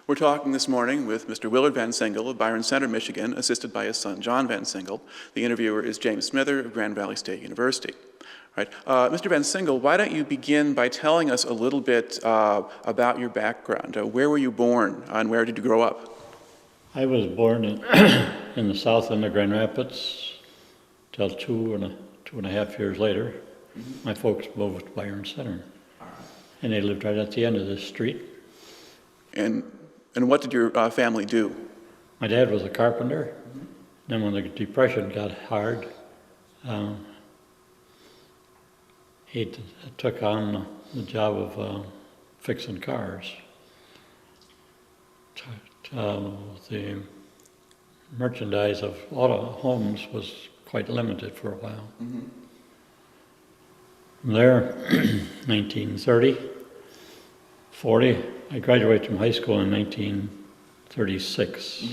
We're talking this morning with Mr. Willard Van Singel of Byron Center, Michigan, assisted by his son, John Van Singel. The interviewer is James Smither of Grand Valley State University. Right. Mr. Van Singel, why don't you begin by telling us a little bit about your background? Where were you born and where did you grow up? I was born in the south end of Grand Rapids till two and a half years later. My folks moved to Byron Center. And they lived right at the end of this street. And what did your family do? My dad was a carpenter. Then when the Depression got hard, he took on the job of fixing cars. The merchandise of auto homes was quite limited for a while. From there, 1930, 40, I graduated from high school in 1936.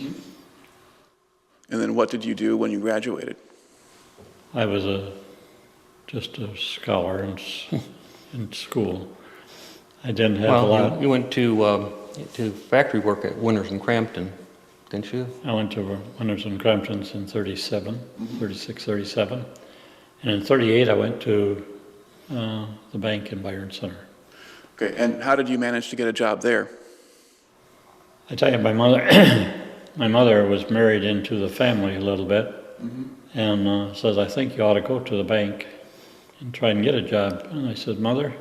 And then what did you do when you graduated? I was just a scholar in school. I didn't have a lot. You went to factory work at Winters and Crampton, didn't you? I went to Winters and Crampton's in 36, 37. And in 38, I went to the bank in Byron Center. Okay, and how did you manage to get a job there? I tell you, my mother was married into the family a little bit, and says, I think you ought to go to the bank and try and get a job. And I said, Mother,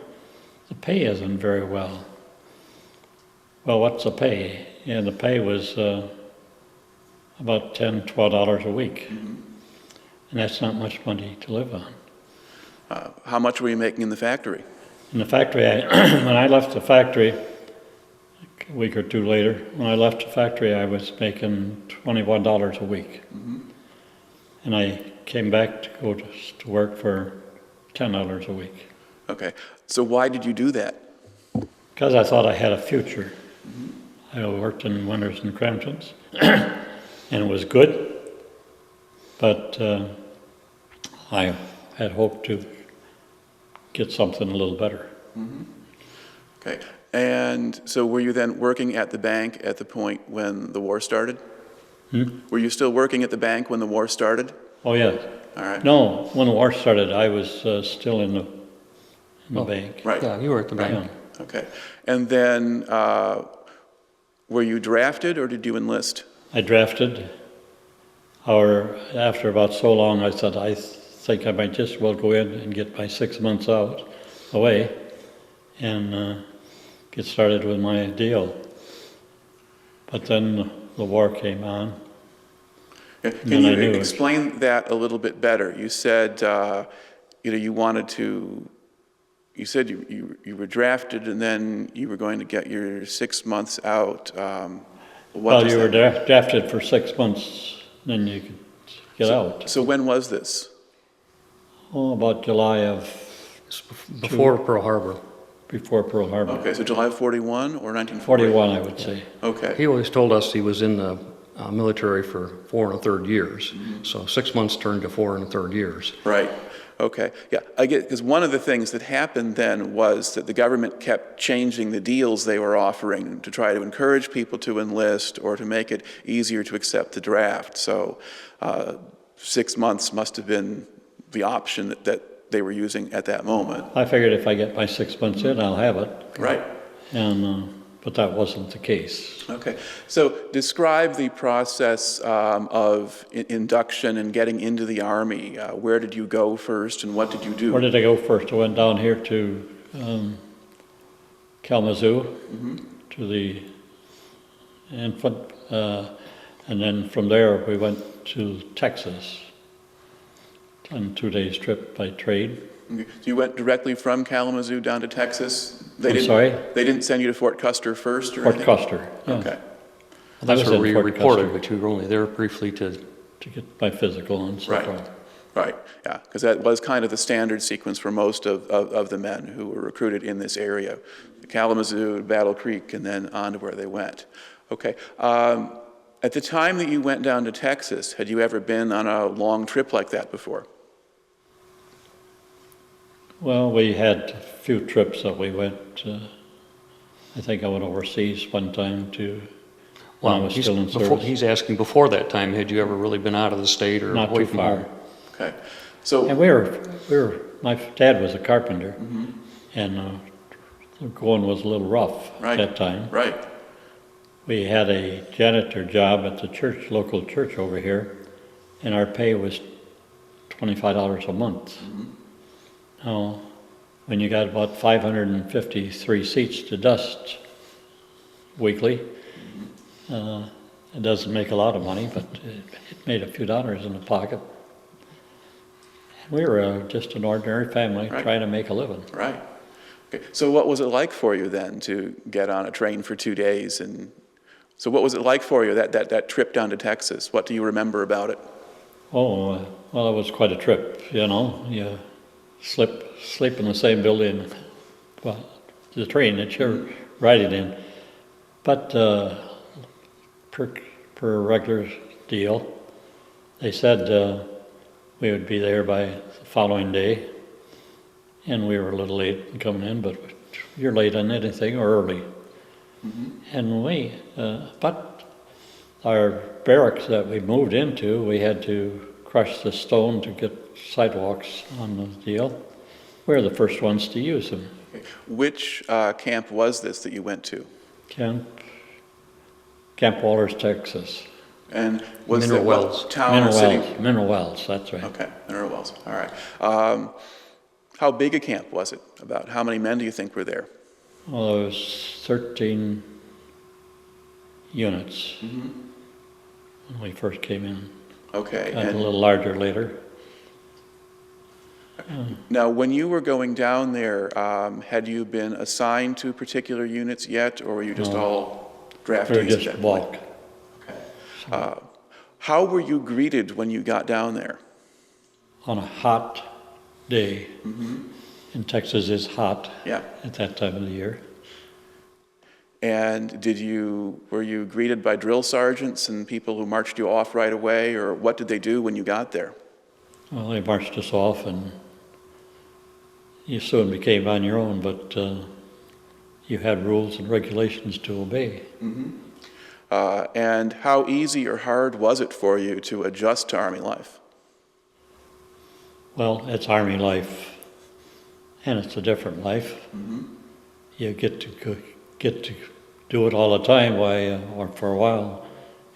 the pay isn't very well. Well, what's the pay? Yeah, the pay was about $10, $12 a week. And that's not much money to live on. How much were you making in the factory? In the factory, when I left the factory, a week or two later, when I left the factory, I was making $21 a week. And I came back to go to work for $10 a week. Okay, so why did you do that? Because I thought I had a future. I worked in Winters and Crampton's, and it was good, but I had hoped to get something a little better. Okay, and so were you then working at the bank at the point when the war started? Were you still working at the bank when the war started? Oh, yeah. All right. No, when the war started, I was still in the bank. Right. Yeah, you were at the bank. Yeah. Okay, and then were you drafted or did you enlist? I drafted, or after about so long, I said, I think I might just well go in and get my 6 months away and get started with my deal. But then the war came on. Can you explain that a little bit better? You said, you wanted to, you said you were drafted and then you were going to get your 6 months out. Well, you were drafted for 6 months, then you could get out. So when was this? Oh, about July of... Before Pearl Harbor. Before Pearl Harbor. Okay, so July of 41 or 1940? 41, I would say. Okay. He always told us he was in the military for 4 1/3 years. So 6 months turned to 4 1/3 years. Right. Okay. Yeah, I get, because one of the things that happened then was that the government kept changing the deals they were offering to try to encourage people to enlist or to make it easier to accept the draft. So 6 months must have been the option that they were using at that moment. I figured if I get my 6 months in, I'll have it. Right. And but that wasn't the case. Okay. So describe the process of induction and getting into the Army. Where did you go first and what did you do? Where did I go first? I went down here to Kalamazoo, to the infant, and then from there we went to Texas on a 2 days trip by trade. Okay. So you went directly from Kalamazoo down to Texas? I'm sorry? They didn't send you to Fort Custer first? Or Fort anything? Custer, yeah. Okay. Well, that's where we Fort reported, Custer. but you were only there briefly to get my physical and so forth. Right, yeah, because that was kind of the standard sequence for most of the men who were recruited in this area. Kalamazoo, Battle Creek, and then on to where they went. Okay. At the time that you went down to Texas, had you ever been on a long trip like that before? Well, we had a few trips that we went. I think I went overseas one time to when I was still in service. He's asking before that time, had you ever really been out of the state or Not away too from far. home? Okay. So, And my dad was a carpenter, and the going was a little rough right, at that time. right. We had a janitor job at the church, local church over here, and our pay was $25 a month. Now, when you got about 553 seats to dust weekly, it doesn't make a lot of money, but it made a few dollars in the pocket. We were just an ordinary family Right. trying to make a living. Right. Okay. So what was it like for you then to get on a train for 2 days? And so what was it like for you, that trip down to Texas? What do you remember about it? Oh, well, it was quite a trip, you know. You sleep in the same building, well, the train that you're riding in. But per regular deal, they said we would be there by the following day, and we were a little late in coming in, but you're late on anything or early. And but our barracks that we moved into, we had to crush the stone to get sidewalks on the deal. We were the first ones to use them. Okay. Which camp was this that you went to? Camp Walters, Texas. And was Mineral it what Wells. town or city? Mineral Wells, that's right. Okay, Mineral Wells, all right. How big a camp was it? About how many men do you think were there? Well, there was 13 units when we first came in. Okay. Got a And little larger later. now, when you were going down there, had you been assigned to particular units yet, or were you just all draftees We were at just that point? walk. Okay. How were you greeted when you got down there? On a hot day, and Texas is hot Yeah. at that time of the year. And were you greeted by drill sergeants and people who marched you off right away, or what did they do when you got there? Well, they marched us off, and you soon became on your own, but you had rules and regulations to obey. And how easy or hard was it for you to adjust to Army life? Well, it's Army life, and it's a different life. You get to do it all the time, or for a while,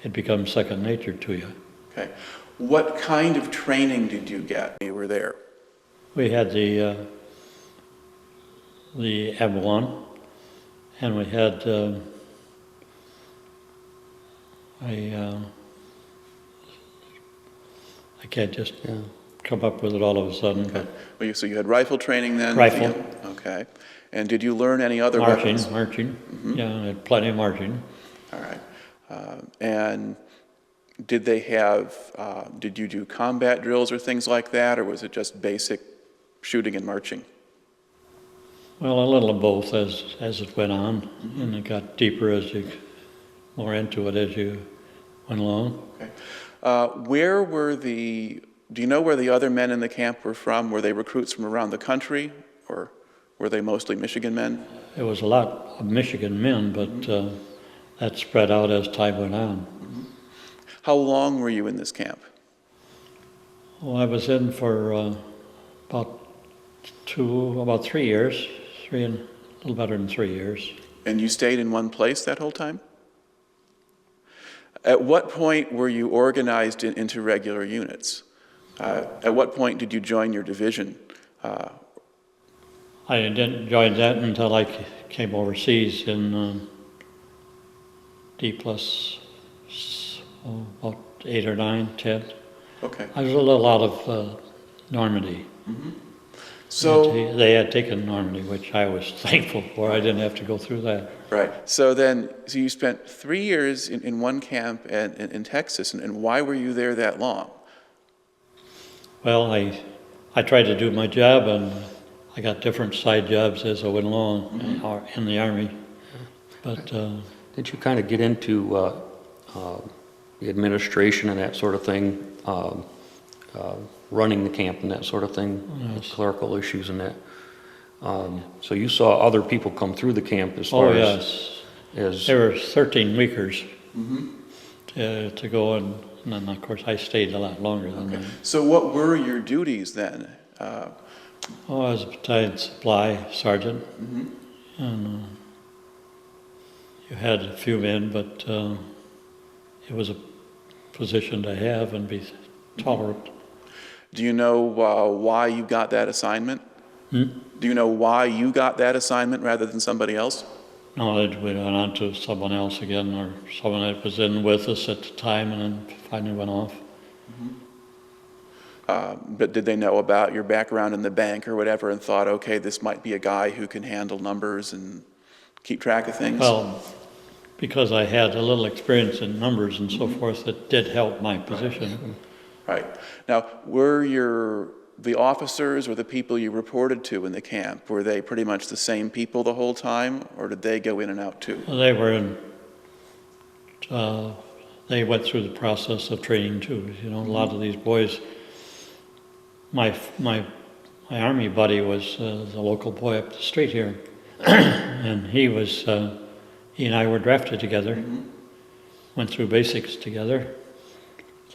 it becomes second nature to you. Okay. What kind of training did you get when you were there? We had the Avalon, and we had I can't just come up with it all of a sudden. Okay. Well, so you had rifle training then? Rifle. Okay. And did you learn any other But weapons? marching. Yeah, I had plenty of marching. All right. And did they have, did you do combat drills or things like that, or was it just basic shooting and marching? Well, a little of both as it went on, and it got deeper more into it as you went along. Okay. Do you know where the other men in the camp were from? Were they recruits from around the country, or were they mostly Michigan men? It was a lot of Michigan men, but that spread out as time went on. How long were you in this camp? Well, I was in for about 3 years, a little better than 3 years. And you stayed in one place that whole time? At what point were you organized into regular units? At what point did you join your division? I didn't join that until I came overseas in D plus about 8 or 9, 10. Okay. I was a little out of Normandy. So, They had taken Normandy, which I was thankful for. I didn't have to go through that. right. So you spent 3 years in one camp in Texas, and why were you there that long? Well, I tried to do my job, and I got different side jobs as I went along in the Army. But Did you kind of get into the administration and that sort of thing, running the camp and that sort of thing, clerical issues and that? So you saw other people come through the camp as far yes. as There were 13 weekers to go, and then of course I stayed a lot longer than that. So what were your duties then? I was a battalion supply sergeant, and you had a few men, but it was a position to have and be tolerant. Do you know why you got that assignment? Do you know why you got that assignment rather than somebody else? No, we went on to someone else again, or someone that was in with us at the time, and then finally went off. But did they know about your background in the bank or whatever and thought, okay, this might be a guy who can handle numbers and keep track of things? Well, because I had a little experience in numbers and so forth, it did help my position. Right. Now, were the officers or the people you reported to in the camp, were they pretty much the same people the whole time, or did they go in and out too? They were in, they went through the process of training too. You know, a lot of these boys, my army buddy was the local boy up the street here, and he and I were drafted together, went through basics together,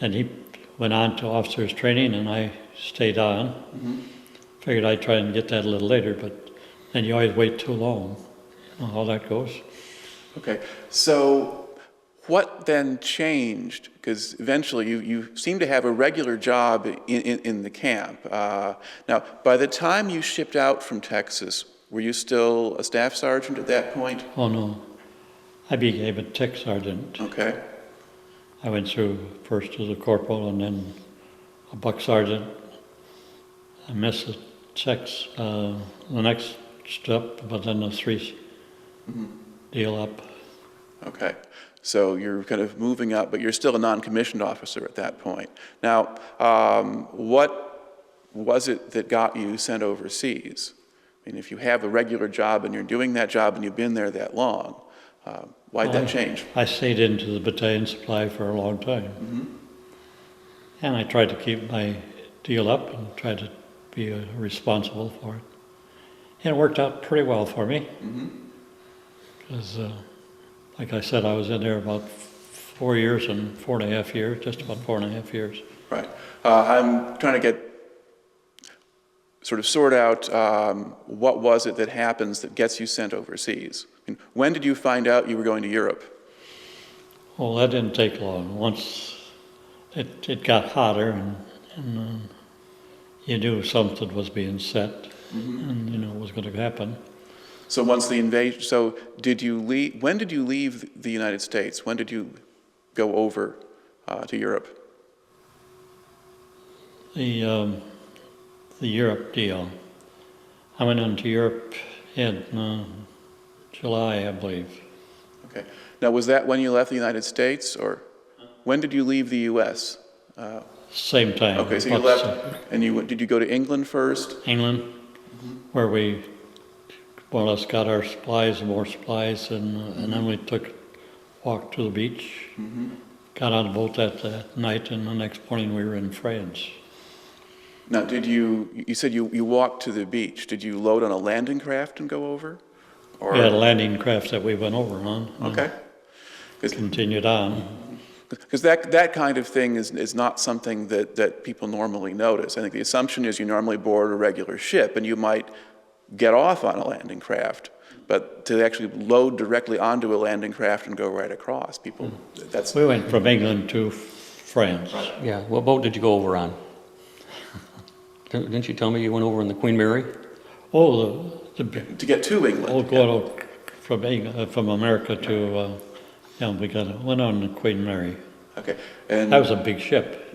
and he went on to officers training, and I stayed on. Figured I'd try and get that a little later, but then you always wait too long. You know how that goes. Okay, so what then changed? Because eventually you seem to have a regular job in the camp. Now, by the time you shipped out from Texas, were you still a staff sergeant at that point? Oh no, I became a tech sergeant. Okay. I went through first as a corporal and then a buck sergeant. I missed the checks, the next step, but then the three deal up. Okay, so you're kind of moving up, but you're still a non-commissioned officer at that point. Now, what was it that got you sent overseas? I mean, if you have a regular job and you're doing that job and you've been there that long, why'd that change? I stayed into the battalion supply for a long time. And I tried to keep my deal up and tried to be responsible for it. And it worked out pretty well for me. Because, like I said, I was in there about 4 years and 4.5 years, just about 4.5 years. Right. I'm trying to sort out what was it that happens that gets you sent overseas. I mean, when did you find out you were going to Europe? Well, that didn't take long. Once it got hotter and you knew something was being set and you know it was going to happen. So once the invasion, so did you leave, when did you leave the United States? When did you go over to Europe? The Europe deal. I went into Europe in July, I believe. Okay. Now, was that when you left the United States, or when did you leave the U.S.? Same time. Okay, so you left, and did you go to England first? England, where we more or less got our supplies and more supplies, and then we walked to the beach, got on a boat that night, and the next morning we were in France. Now, you said you walked to the beach. Did you load on a landing craft and go over? Or? We had a landing craft that we went over on. Okay. Continued on. Because that kind of thing is not something that people normally notice. I think the assumption is you normally board a regular ship and you might get off on a landing craft, but to actually load directly onto a landing craft and go right across, that's... We went from England to France. Yeah, what boat did you go over on? Didn't you tell me you went over in the Queen Mary? Oh, to get to England. Oh, going from America to, we went on the Queen Mary. Okay. And that was a big ship.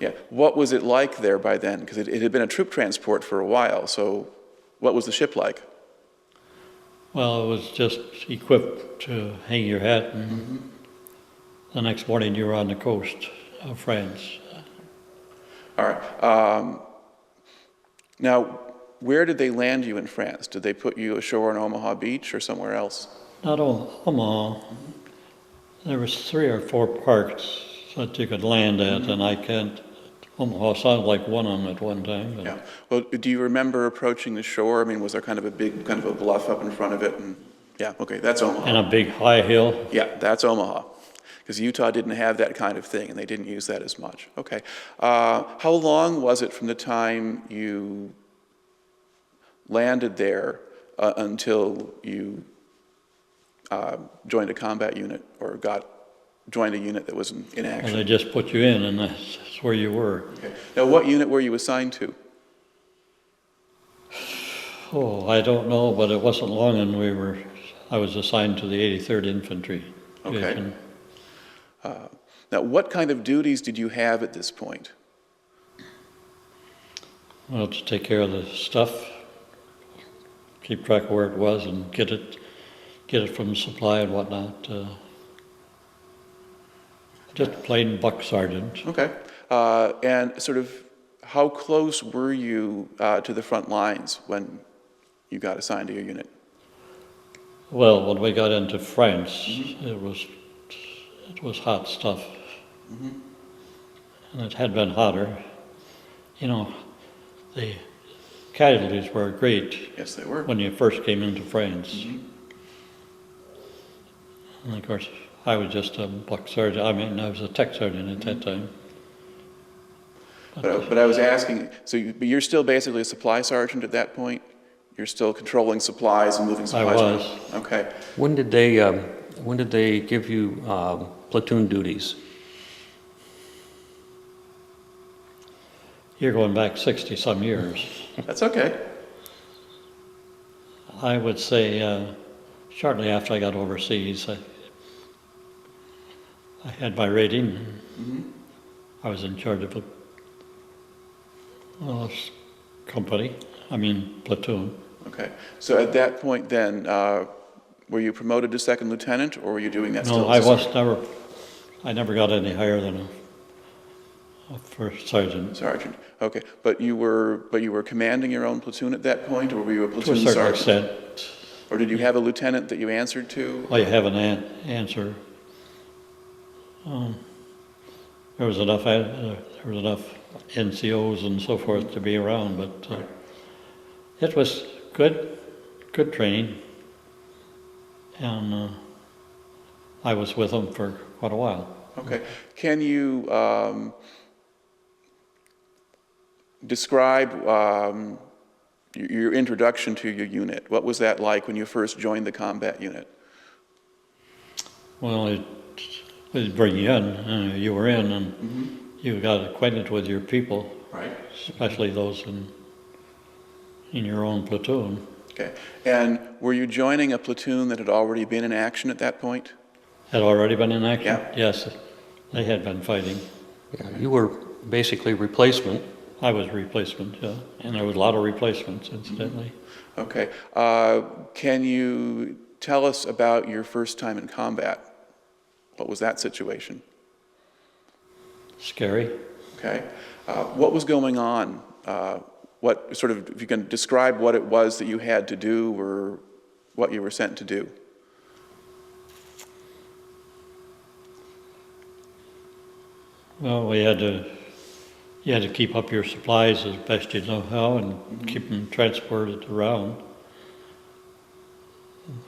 Yeah. What was it like there by then? Because it had been a troop transport for a while, so what was the ship like? Well, it was just equipped to hang your hat, and the next morning you were on the coast of France. All right. Now, where did they land you in France? Did they put you ashore on Omaha Beach or somewhere else? Not Omaha. There was 3 or 4 parks that you could land at, and I can't. Omaha sounded like one of them at one time. Yeah. Well, do you remember approaching the shore? I mean, was there kind of a bluff up in front of it? And yeah, okay, that's Omaha. And a big high hill. Yeah, that's Omaha. Because Utah didn't have that kind of thing, and they didn't use that as much. Okay. How long was it from the time you landed there until you joined a combat unit or joined a unit that was in action? Well, they just put you in, and that's where you were. Okay. Now, what unit were you assigned to? Oh, I don't know, but it wasn't long, and I was assigned to the 83rd Infantry Division. Okay. Now, what kind of duties did you have at this point? Well, to take care of the stuff, keep track of where it was, and get it from the supply and whatnot. Just plain buck sergeant. Okay. And sort of how close were you to the front lines when you got assigned to your unit? Well, when we got into France, it was hot stuff. And it had been hotter. You know, the casualties were great. Yes, they were. When you first came into France. And of course, I was just a buck sergeant. I mean, I was a tech sergeant at that time. But I was asking, but you're still basically a supply sergeant at that point? You're still controlling supplies and moving supplies? I was. Okay. When did they give you platoon duties? You're going back 60-some years. That's okay. I would say shortly after I got overseas, I had my rating. I was in charge of a platoon. Okay. So at that point then, were you promoted to second lieutenant, or were you doing that still? No, I never got any higher than a first sergeant. Sergeant. Okay. But you were commanding your own platoon at that point, or were you a To platoon a certain sergeant? extent. Or did you have a lieutenant that you answered to? Well, you have an answer. There was enough NCOs and so forth to be around, but it was good training, and I was with them for quite a while. Okay. Can you describe your introduction to your unit? What was that like when you first joined the combat unit? Well, it bring you in. You were in, and you got acquainted with your people, Right. especially those in your own platoon. Okay. And were you joining a platoon that had already been in action at that point? Had already been in action? Yeah. Yes, they had been fighting. Yeah, you were basically replacement. I was replacement, yeah, and there was a lot of replacements, incidentally. Okay. Can you tell us about your first time in combat? What was that situation? Scary. Okay. What was going on? What sort of, if you can describe what it was that you had to do or what you were sent to do? Well, you had to keep up your supplies as best you know how and keep them transported around.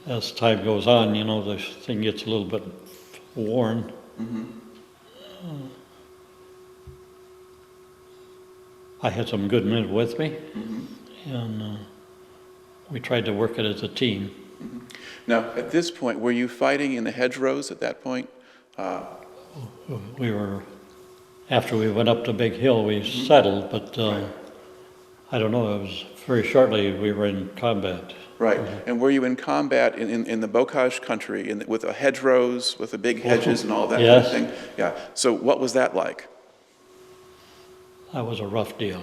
As time goes on, you know, the thing gets a little bit worn. I had some good men with me, and we tried to work it as a team. Now, at this point, were you fighting in the hedgerows at that point? We were, after we went up the big hill, we settled, but I don't know, it was very shortly we were in combat. Right. And were you in combat in the Bocage country with the hedgerows, with the big hedges and all that kind of thing? Yeah. So what was that like? That was a rough deal.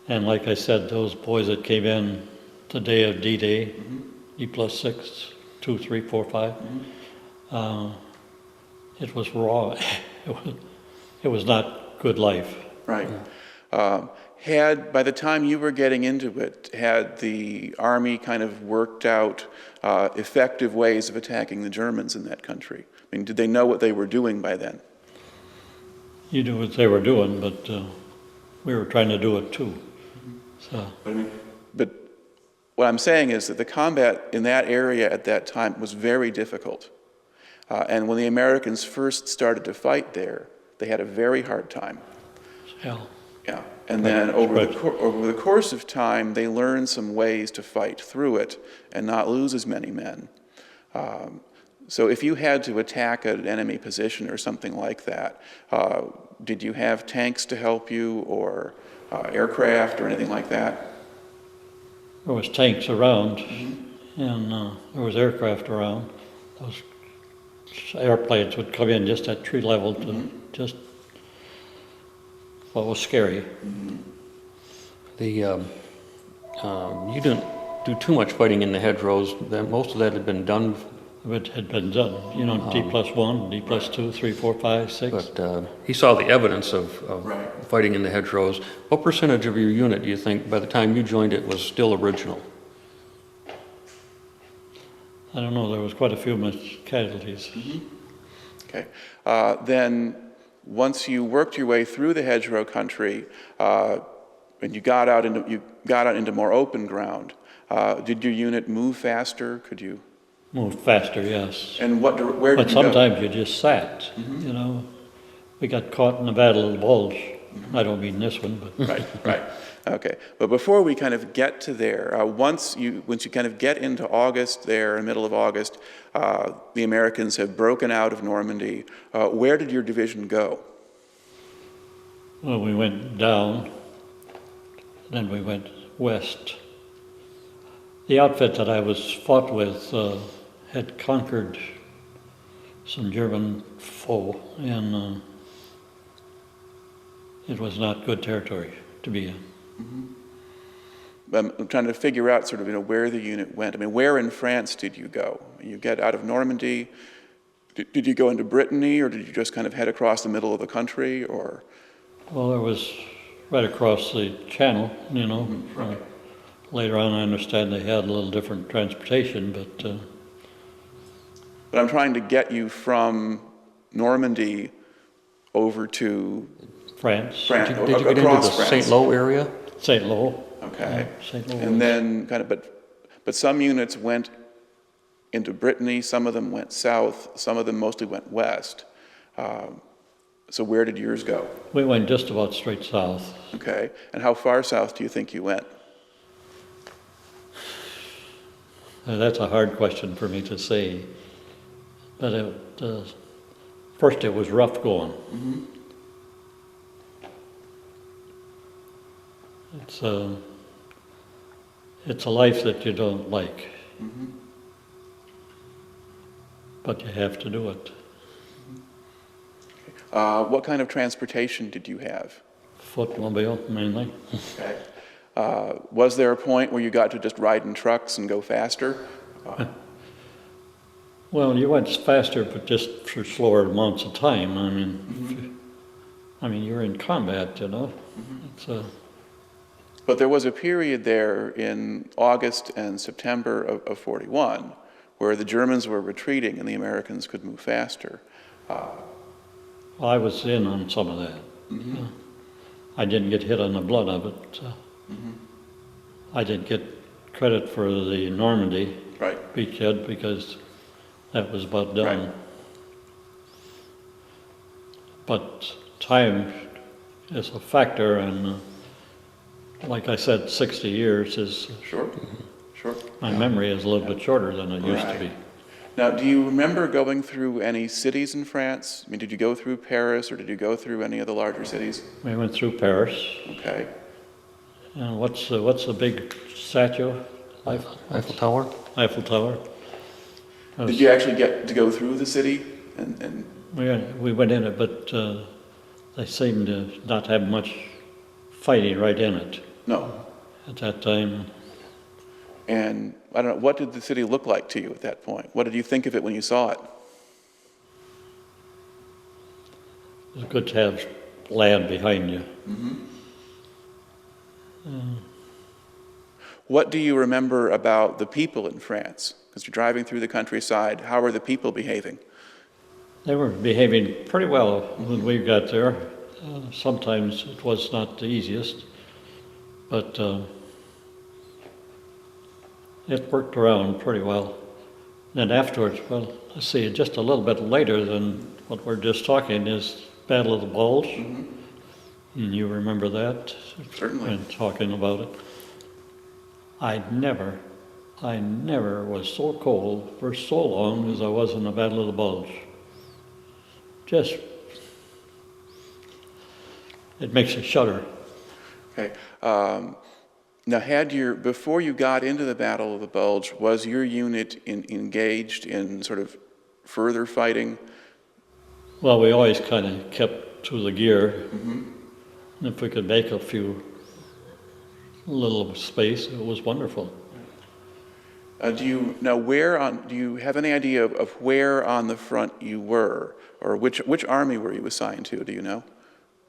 And like I said, those boys that came in the day of D-Day, D+6, 2, 3, 4, 5, it was raw. It was not good life. Right. By the time you were getting into it, had the Army kind of worked out effective ways of attacking the Germans in that country? I mean, did they know what they were doing by then? You knew what they were doing, but we were trying to do it too. So. But what I'm saying is that the combat in that area at that time was very difficult. And when the Americans first started to fight there, they had a very hard time. Hell. Yeah, and then over the course of time, they learned some ways to fight through it and not lose as many men. So if you had to attack an enemy position or something like that, did you have tanks to help you, or aircraft or anything like that? There was tanks around, and there was aircraft around. Those airplanes would come in just at tree level to just, well, it was scary. You didn't do too much fighting in the hedgerows. Most of that had been done. It had been done, you know, D+1, D+2, 3, 4, 5, 6. But he saw the evidence of Right. fighting in the hedgerows. What percentage of your unit do you think, by the time you joined it, was still original? I don't know, there was quite a few casualties. Okay. Then once you worked your way through the hedgerow country, and you got out into more open ground, did your unit move faster? Could you? Moved faster, yes. And where But did you go? sometimes you just sat, you know. We got caught in the Battle of the Bulge. I don't mean this one, but Right. Okay. But before we kind of get to there, once you kind of get into August there, in the middle of August, the Americans have broken out of Normandy. Where did your division go? well, we went down, then we went west. The outfit that I was fought with had conquered some German foe, and it was not good territory to be in. I'm trying to figure out sort of, you know, where the unit went. I mean, where in France did you go? You get out of Normandy. Did you go into Brittany, or did you just kind of head across the middle of the country, or? Well, there was right across the channel, you know. Right. Later on, I understand they had a little different transportation, but But I'm trying to get you from Normandy over to France, Did you get into the across France. St. Lo area? St. Lo. Okay. St. Lo. And then kind of, but some units went into Brittany, some of them went south, some of them mostly went west. So where did yours go? We went just about straight south. Okay. And how far south do you think you went? That's a hard question for me to say. But first it was rough going. It's a life that you don't like. But you have to do it. What kind of transportation did you have? Footmobile, mainly. Okay. Was there a point where you got to just ride in trucks and go faster? Well, you went faster, but just for slower amounts of time. I mean, you're in combat, you know. But there was a period there in August and September of 41 where the Germans were retreating and the Americans could move faster. I was in on some of that. I didn't get hit on the blood of it. I didn't get credit for the Normandy Right. beachhead because that was about done. Right. But time is a factor, and like I said, 60 years is, Sure. my memory is a little bit shorter than it used to be. Now, do you remember going through any cities in France? I mean, did you go through Paris, or did you go through any of the larger cities? We went through Paris, Okay. and what's the big statue? Eiffel Tower? Eiffel Tower. Did you actually get to go through the city? And We went in it, but they seemed to not have much fighting right in it no. at that time. And I don't know, what did the city look like to you at that point? What did you think of it when you saw it? It was good to have land behind you. What do you remember about the people in France? Because you're driving through the countryside, how are the people behaving? They were behaving pretty well when we got there. Sometimes it was not the easiest, but it worked around pretty well. Then afterwards, well, let's see, just a little bit later than what we're just talking is Battle of the Bulge. And you remember that? Certainly. And talking about it. I never was so cold for so long as I was in the Battle of the Bulge. Just, it makes you shudder. Okay. Now, before you got into the Battle of the Bulge, was your unit engaged in sort of further fighting? Well, we always kind of kept to the gear. And if we could make a little space, it was wonderful. Do you have any idea of where on the front you were, or which army were you assigned to? Do you know?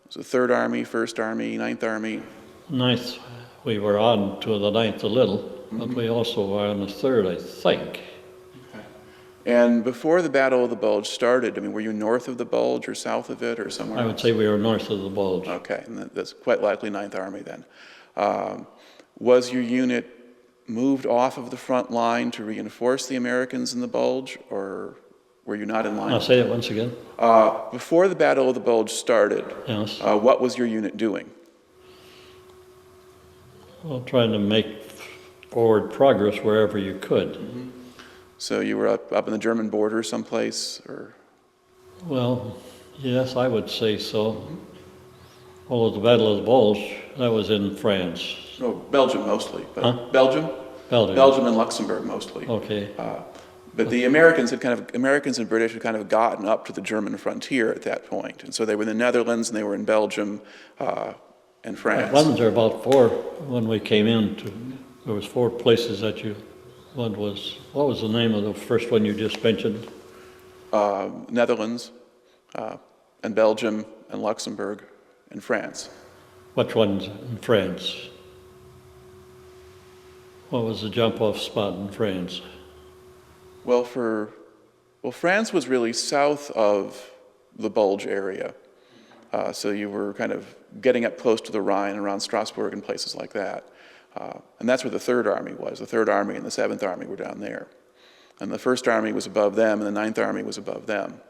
Was it 3rd Army, 1st Army, 9th Army? 9th, we were on to the 9th a little, but we also were on the 3rd, I think. Okay. And before the Battle of the Bulge started, I mean, were you north of the Bulge or south of it or somewhere I would say we were north of the Bulge. Okay, and that's quite likely 9th Army then. Was your unit moved off of the front line to reinforce the Americans in the Bulge, or were you not in line? I'll say it once again. Before the Battle of the Bulge started, Yes. what was your unit doing? Well, trying to make forward progress wherever you could. So you were up in the German border someplace, or? Well, yes, I would say so. Although the Battle of the Bulge, that was in France. No, Belgium mostly, but Huh? Belgium? Belgium. Belgium and Luxembourg mostly. Okay. But the Americans and British had kind of gotten up to the German frontier at that point. And so they were in the Netherlands and they were in Belgium and France. Wasn't there about 4 when we came in? There was 4 places that what was the name of the first one you just mentioned? Netherlands and Belgium and Luxembourg and France. Which one's in France? What was the jump-off spot in France? Well, France was really south of the Bulge area. So you were kind of getting up close to the Rhine, around Strasbourg and places like that. And that's where the 3rd Army was. The 3rd Army and the 7th Army were down there. And the 1st Army was above them, and the 9th Army was above them.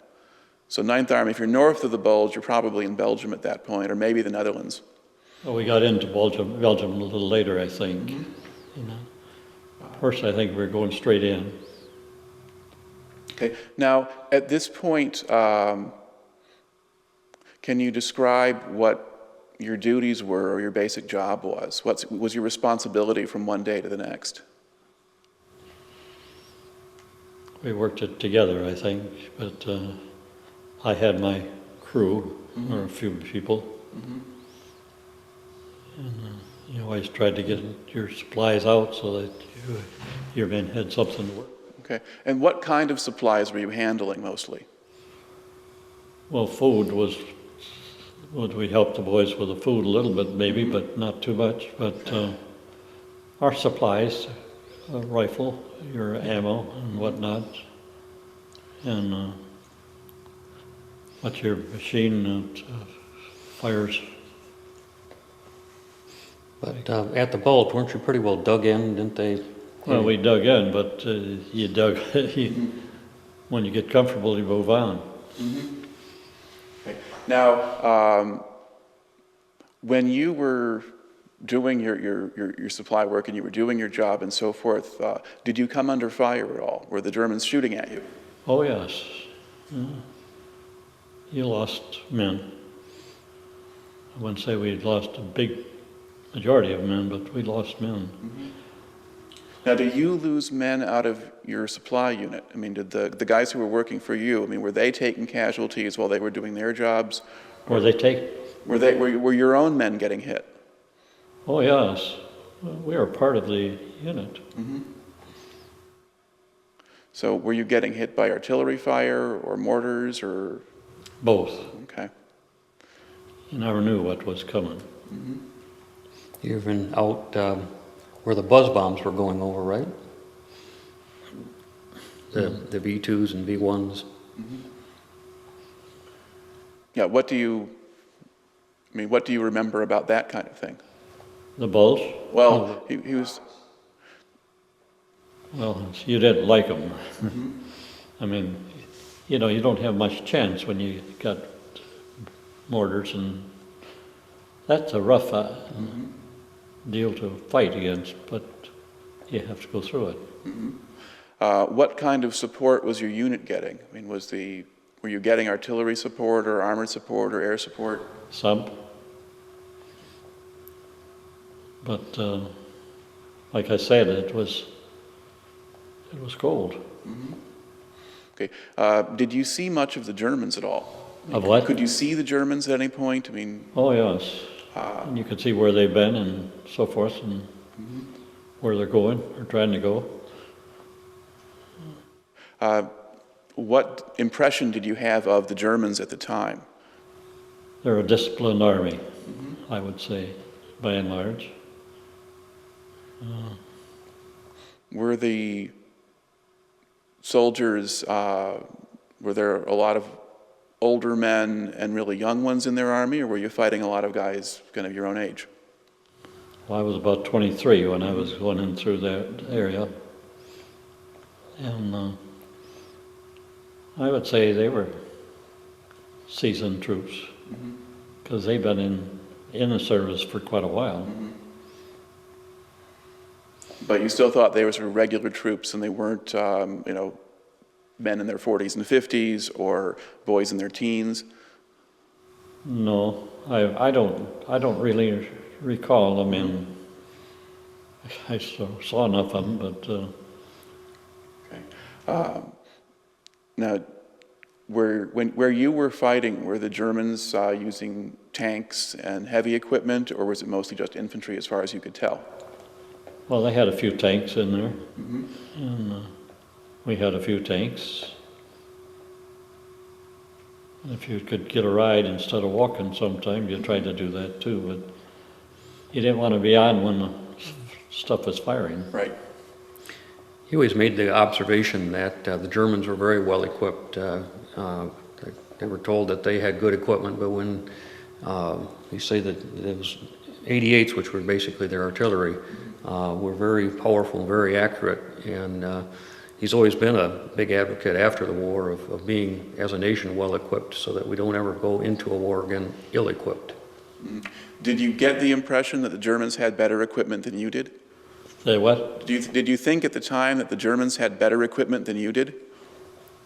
So 9th Army, if you're north of the Bulge, you're probably in Belgium at that point, or maybe the Netherlands. Well, we got into Belgium a little later, I think. You know. First, I think we were going straight in. Okay. Now, at this point, can you describe what your duties were or your basic job was? What was your responsibility from one day to the next? We worked it together, I think, but I had my crew, or a few people, and you always tried to get your supplies out so that your men had something to work. Okay. And what kind of supplies were you handling mostly? Well, food was we helped the boys with the food a little bit maybe, but not too much. But our supplies, a rifle, your ammo and whatnot, and what's your machine that fires. But at the Bulge, weren't you pretty well dug in, didn't they? Well, we dug in, but you dug, when you get comfortable, you move on. Okay. Now, when you were doing your supply work and you were doing your job and so forth, did you come under fire at all? Were the Germans shooting at you? Oh, yes. You lost men. I wouldn't say we lost a big majority of men, but we lost men. Now, do you lose men out of your supply unit? I mean, did the guys who were working for you, I mean, were they taking casualties while they were doing their jobs? Were they take? Were your own men getting hit? Oh, yes. Well, we were part of the unit. So were you getting hit by artillery fire or mortars or? Both. Okay. You never knew what was coming. You've been out where the buzz bombs were going over, right? The V2s and V1s. Yeah, what do you remember about that kind of thing? The Bulge? Well, he was, Well, you didn't like them. I mean, you know, you don't have much chance when you got mortars, and that's a rough deal to fight against, but you have to go through it. What kind of support was your unit getting? I mean, were you getting artillery support or armored support or air support? Some. But like I said, it was cold. Okay. Did you see much of the Germans at all? Of what? Could you see the Germans at any point? I mean, Oh, yes. And you could see where they've been and so forth, and where they're going or trying to go. what impression did you have of the Germans at the time? They're a disciplined army, I would say, by and large. Were the soldiers, were there a lot of older men and really young ones in their army, or were you fighting a lot of guys kind of your own age? Well, I was about 23 when I was going in through that area. And I would say they were seasoned troops, because they've been in the service for quite a while. But you still thought they were sort of regular troops, and they weren't, men in their 40s and 50s or boys in their teens? No, I don't really recall them in. I saw enough of them, but. Okay. Now, where you were fighting, were the Germans using tanks and heavy equipment, or was it mostly just infantry, as far as you could tell? Well, they had a few tanks in there, and we had a few tanks. If you could get a ride instead of walking sometime, you tried to do that too, but you didn't want to be on when the stuff was firing. Right. He always made the observation that the Germans were very well equipped. They were told that they had good equipment, but when you say that it was 88s, which were basically their artillery, were very powerful, very accurate, and he's always been a big advocate after the war of being, as a nation, well equipped, so that we don't ever go into a war again ill-equipped. Did you get the impression that the Germans had better equipment than you did? Say what? Did you think at the time that the Germans had better equipment than you did?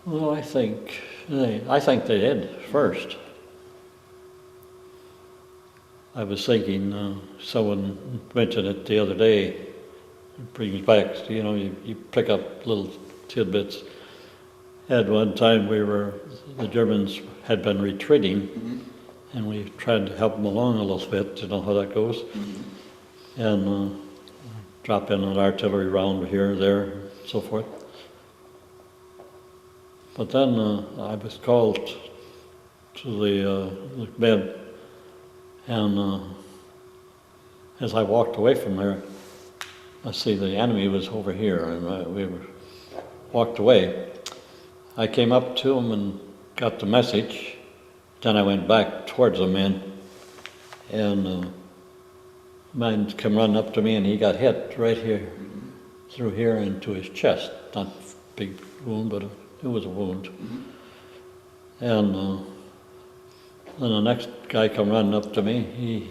Well, I think they did first. I was thinking, someone mentioned it the other day, it brings back, you pick up little tidbits. At one time the Germans had been retreating, and we tried to help them along a little bit, you know how that goes. And drop in an artillery round here, there, and so forth. But then I was called to the bed, and as I walked away from there, I see the enemy was over here, and we walked away. I came up to him and got the message. Then I went back towards the men, and man came running up to me, and he got hit right here, through here into his chest. Not a big wound, but it was a wound. And then the next guy come running up to me.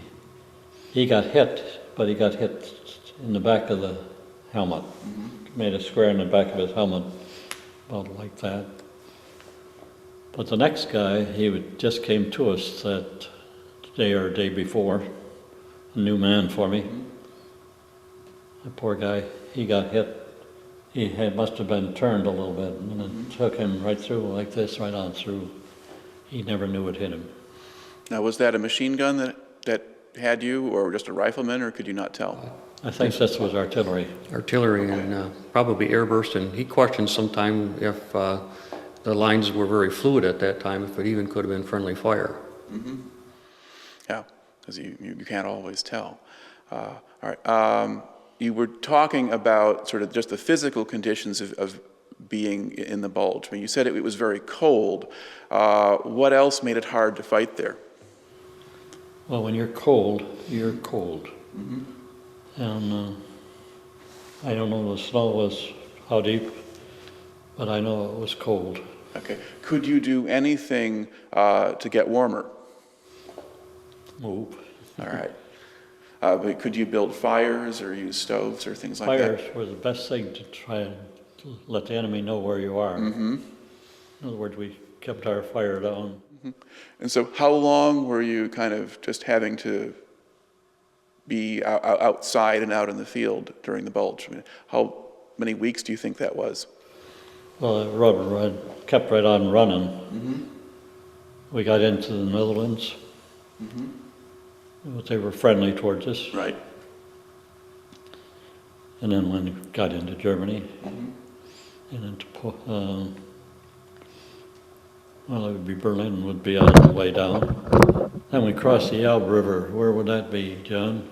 He got hit, but he got hit in the back of the helmet. Made a square in the back of his helmet, about like that. But the next guy, just came to us that day or day before, a new man for me. The poor guy, he got hit. He must have been turned a little bit, and it took him right through like this, right on through. He never knew it hit him. Now, was that a machine gun that had you, or just a rifleman, or could you not tell? I think this was artillery. Artillery and probably airburst, and he questioned sometime if the lines were very fluid at that time, if it even could have been friendly fire. Yeah, because you can't always tell. All right. You were talking about sort of just the physical conditions of being in the Bulge. I mean, you said it was very cold. What else made it hard to fight there? Well, when you're cold, you're cold. And I don't know, the snow was how deep, but I know it was cold. Okay. Could you do anything to get warmer? Move. All right. But could you build fires or use stoves or things like that? Fires were the best thing to try and let the enemy know where you are. In other words, we kept our fire down. And so how long were you kind of just having to be outside and out in the field during the Bulge? I mean, how many weeks do you think that was? Well, it kept right on running. We got into the Netherlands. But they were friendly towards us. Right. And then when we got into Germany, and into, well, it would be Berlin would be on the way down. Then we crossed the Elbe River. Where would that be, John?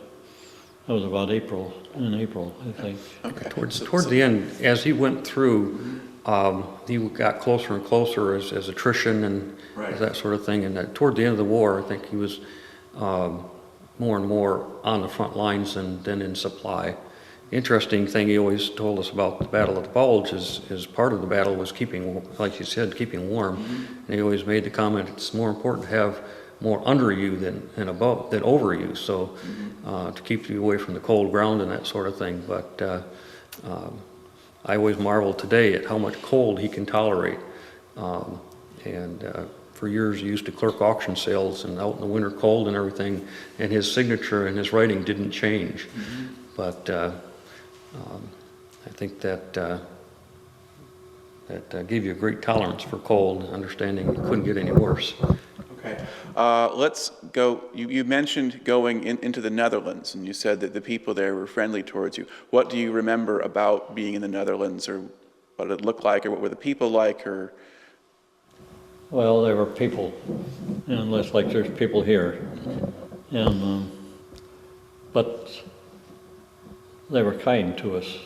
That was about in April, I think. Okay. Towards the end, as he went through, he got closer and closer as attrition and that sort of thing. And toward the end of the war, I think he was more and more on the front lines than in supply. Interesting thing he always told us about the Battle of the Bulge is part of the battle was keeping, like you said, keeping warm. And he always made the comment, it's more important to have more under you than over you, so to keep you away from the cold ground and that sort of thing. But I always marvel today at how much cold he can tolerate. For years he used to clerk auction sales and out in the winter cold and everything, and his signature and his writing didn't change. But I think that gave you a great tolerance for cold, understanding it couldn't get any worse. Okay. Let's go. You mentioned going into the Netherlands, and you said that the people there were friendly towards you. What do you remember about being in the Netherlands, or what it looked like, or what were the people like, or? Well, there were people, and less like there's people here, and but they were kind to us.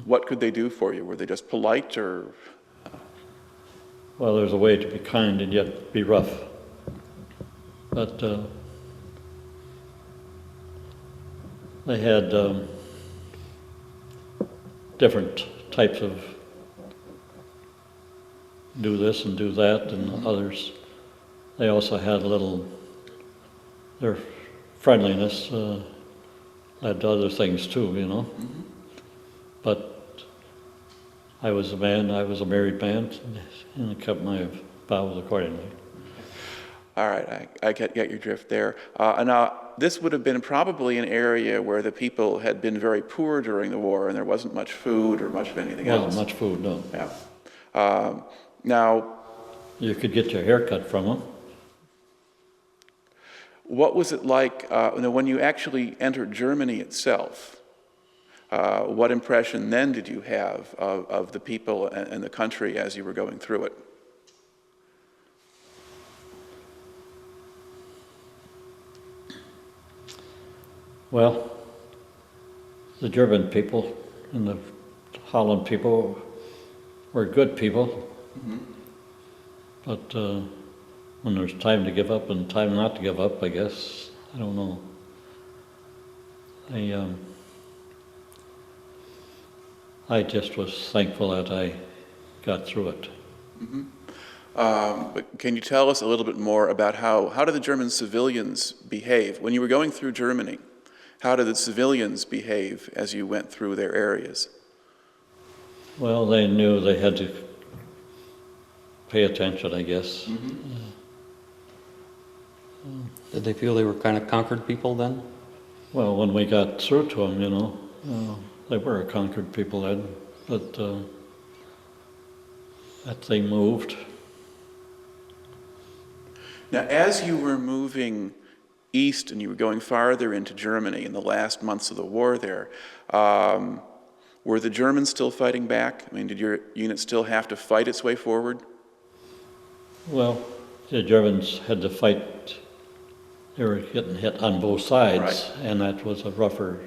What could they do for you? Were they just polite, or? Well, there's a way to be kind and yet be rough. But they had different types of do this and do that, and others. They also had their friendliness led to other things too, you know. But I was a married man, and I kept my vows accordingly. All right, I get your drift there. Now, this would have been probably an area where the people had been very poor during the war, and there wasn't much food or much of anything else. Wasn't much food, no. Yeah. Now, you could get your hair cut from them. what was it like when you actually entered Germany itself? What impression then did you have of the people and the country as you were going through it? Well, the German people and the Holland people were good people, but when there's time to give up and time not to give up, I guess, I don't know. I just was thankful that I got through it. But can you tell us a little bit more about how did the German civilians behave? When you were going through Germany, how did the civilians behave as you went through their areas? Well, they knew they had to pay attention, I guess. Did they feel they were kind of conquered people then? Well, when we got through to them, you know, they were a conquered people then, but that they moved. Now, as you were moving east and you were going farther into Germany in the last months of the war there, were the Germans still fighting back? I mean, did your unit still have to fight its way forward? Well, the Germans had to fight. They were getting hit on both sides, and that was a rougher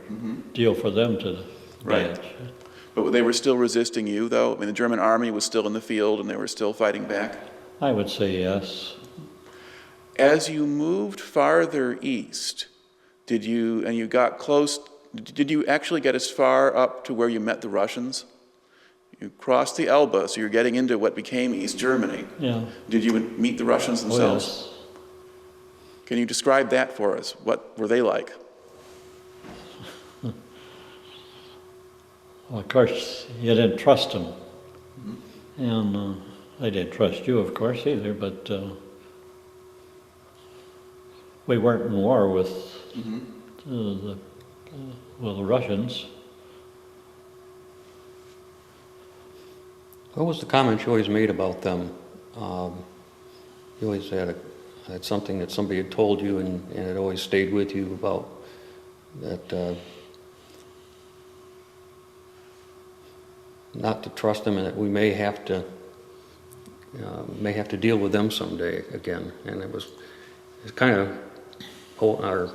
deal for them to manage. But they were still resisting you, though? I mean, the German army was still in the field and they were still fighting back? I would say yes. As you moved farther east, and you got close did you actually get as far up to where you met the Russians? You crossed the Elbe, so you're getting into what became East Germany. Yeah. Did you meet the Russians themselves? Oh, yes. Can you describe that for us? What were they like? Well, of course, you didn't trust them. And I didn't trust you, of course, either, but we weren't in war with the Russians. What was the comment you always made about them? You always had something that somebody had told you, and it always stayed with you about that. Not to trust them, and that we may have to deal with them someday again. And it's kind of our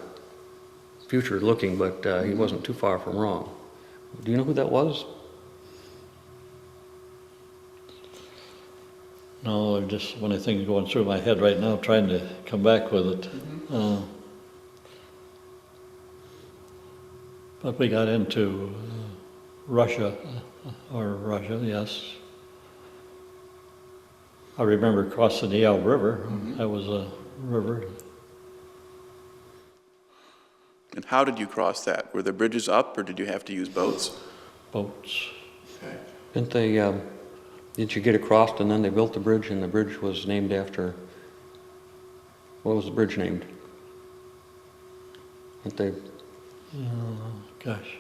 future looking, but he wasn't too far from wrong. Do you know who that was? No, just one of the things going through my head right now, trying to come back with it. But we got into Russia, yes. I remember crossing the Elbe River. That was a river. And how did you cross that? Were the bridges up, or did you have to use boats? Boats. Okay. Didn't they? Did you get across, and then they built the bridge, and the bridge was named after? What was the bridge named? Didn't they? Gosh.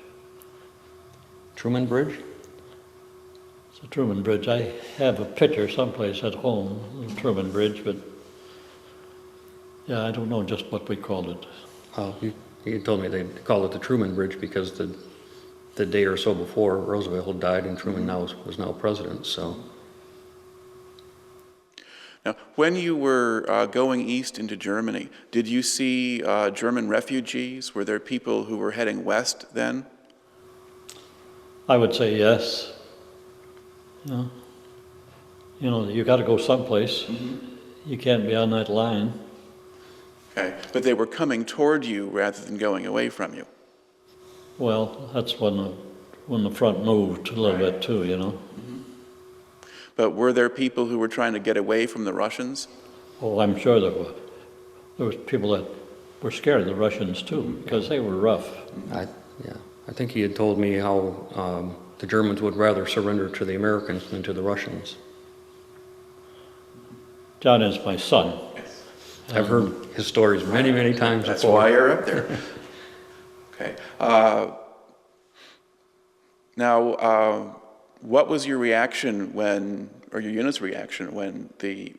Truman Bridge? It's a Truman Bridge. I have a picture someplace at home, the Truman Bridge, but yeah, I don't know just what we called it. Oh, you told me they called it the Truman Bridge because the day or so before Roosevelt had died and Truman was now president. So. Now, when you were going east into Germany, did you see German refugees? Were there people who were heading west then? I would say yes. You know, you got to go someplace. You can't be on that line. Okay, but they were coming toward you rather than going away from you. Well, that's when the front moved a little bit too, you know. But were there people who were trying to get away from the Russians? Oh, I'm sure there were. There was people that were scared of the Russians too, because they were rough. I think he had told me how the Germans would rather surrender to the Americans than to the Russians. John is my son. I've heard his stories many, many times That's before. why you're up there. Okay. Now, what was your reaction or your unit's reaction when the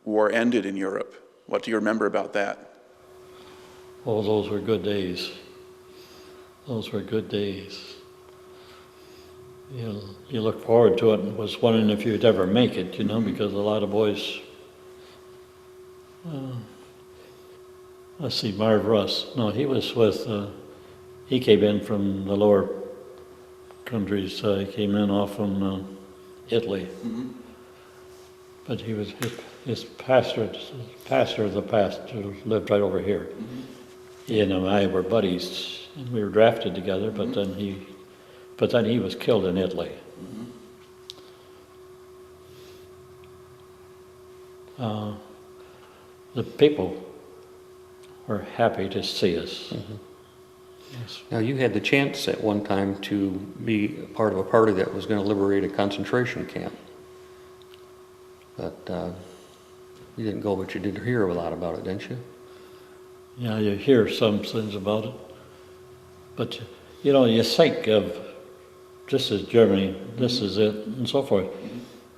war ended in Europe? What do you remember about that? Oh, those were good days. Those were good days. You look forward to it and was wondering if you'd ever make it, you know, because a lot of boys. Let's see, Marv Russ. No, he was with. He came in from the lower countries. He came in off from Italy. But he was his pastor of the pastor lived right over here. He and I were buddies, and we were drafted together. But then he was killed in Italy. The people were happy to see us. Yes. Now, you had the chance at one time to be part of a party that was going to liberate a concentration camp. But you didn't go, but you did hear a lot about it, didn't you? Yeah, you hear some things about it. But, you know, you think of, this is Germany, this is it, and so forth.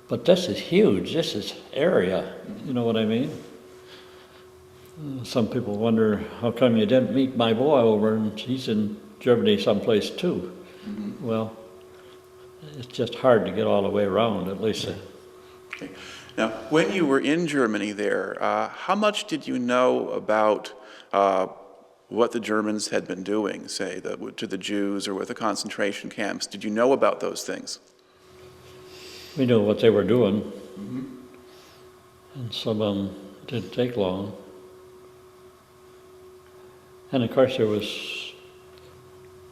But this is huge, this is area, you know what I mean? Some people wonder, how come you didn't meet my boy over, and he's in Germany someplace too? Well, it's just hard to get all the way around, at least. Okay. Now, when you were in Germany there, how much did you know about what the Germans had been doing, say, to the Jews or with the concentration camps? Did you know about those things? We knew what they were doing, and some of them didn't take long. And of course there was